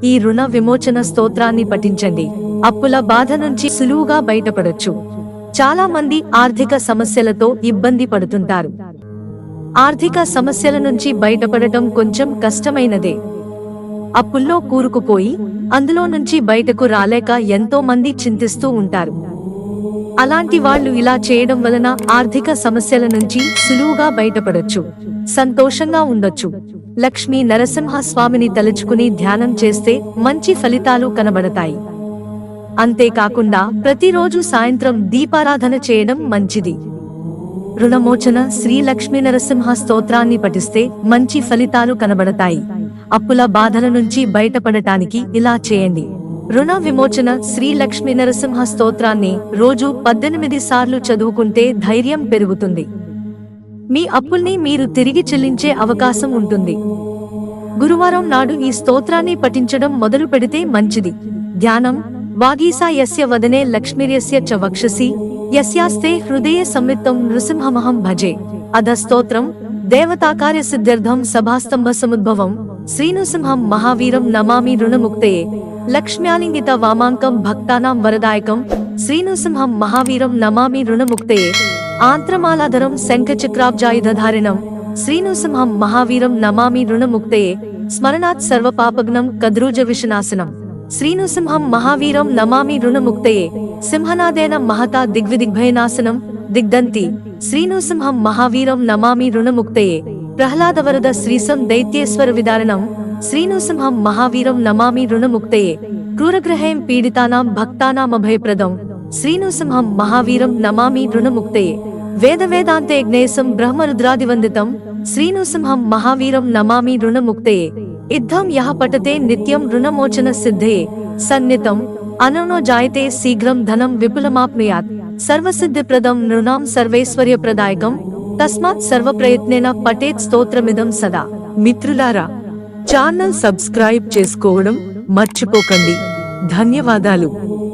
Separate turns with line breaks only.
ఈ రుణ విమోచన స్తోత్రాన్ని పఠించండి. అప్పుల బాధ నుంచి సులువుగా బయటపడొచ్చు. చాలా మంది ఆర్థిక సమస్యలతో ఇబ్బంది పడుతుంటారు. ఆర్థిక సమస్యల నుంచి బయటపడటం కొంచెం కష్టమైనదే. అప్పుల్లో కూరుకుపోయి అందులో నుంచి బయటకు రాలేక ఎంతో మంది చింతిస్తూ ఉంటారు. అలాంటి వాళ్ళు ఇలా చేయడం వలన ఆర్థిక సమస్యల నుంచి సులువుగా బయటపడొచ్చు, సంతోషంగా ఉండొచ్చు. లక్ష్మీ నరసింహ స్వామిని తలుచుకుని ధ్యానం చేస్తే మంచి ఫలితాలు కనబడతాయి. అంతేకాకుండా ప్రతిరోజు సాయంత్రం దీపారాధన చేయడం మంచిది. రుణమోచన శ్రీ లక్ష్మీ నరసింహ స్తోత్రాన్ని పఠిస్తే మంచి ఫలితాలు కనబడతాయి. అప్పుల బాధల నుంచి బయటపడటానికి ఇలా చేయండి. రుణ విమోచన శ్రీ లక్ష్మీ నరసింహ స్తోత్రాన్ని రోజు 18 సార్లు చదువుకుంటే ధైర్యం పెరుగుతుంది. మీ అప్పుల్ని మీరు తిరిగి చెల్లించే అవకాశం ఉంటుంది. గురువారం నాడు ఈ స్తోత్రాన్ని పఠించడం మొదలు పెడితే మంచిది. ధ్యానం: వాగీసా యస్య వదనే లక్ష్మీర్యస్య చ వక్షసి యస్యాస్తే హృదయే సంవిత్తం నృసింహమహం భజే. అధ స్తోత్రం: దేవతాకార్య సిద్ధ్యర్థం సభాస్తంభ సముద్భవం శ్రీనృసింహం మహావీరం నమామి రుణముక్తయే. లక్ష్మ్యాలింగిత వామాంకం భక్తానాం వరదాయకం శ్రీనృసింహం మహావీరం నమామి రుణముక్తయే. ఆంత్రమాలాధరం శంఖచక్రాబ్జాయుధధారిణం శ్రీనృసింహం మహావీరం నమామి రుణముక్తయే. స్మరణాత్ సర్వపాపగ్నం కద్రూజ విషనాశనం శ్రీనృసింహం మహావీరం నమామి రుణముక్తయే. సింహనాదేన మహతా దిగ్విదిగ్భయనాశనం దిగ్దంతి శ్రీనృసింహం మహావీరం నమామి రుణముక్తయే. ప్రహ్లాదవరద శ్రీసం దైత్యేశ్వర విదారణం శ్రీనృసింహం మహావీరం నమామి రుణముక్తయే. క్రూరగ్రహేం పీడితానాం భక్తానామభయప్రదం శ్రీనృసింహం మహావీరం నమామి రుణముక్తయే. వేదవేదాంతేజ్ఞేయం బ్రహ్మరుద్రాదివందితం శ్రీనృసింహం మహావీరం నమామి రుణముక్తయే. ఇద్ధం యః పఠతే నిత్యం రుణమోచన సిద్ధయే. సన్నితం అననో జాయతే శీఘ్రం ధనం విపులమాప్నుయాత్. సర్వసిద్ధిప్రదం నృణాం సర్వైశ్వర్యప్రదాయకం తస్మాత్ సర్వప్రయత్నేన పఠేత్ స్తోత్రమిదం సదా. మిత్రులారా, ఛానల్ సబ్స్క్రైబ్ చేసుకోవడం మర్చిపోకండి. ధన్యవాదాలు.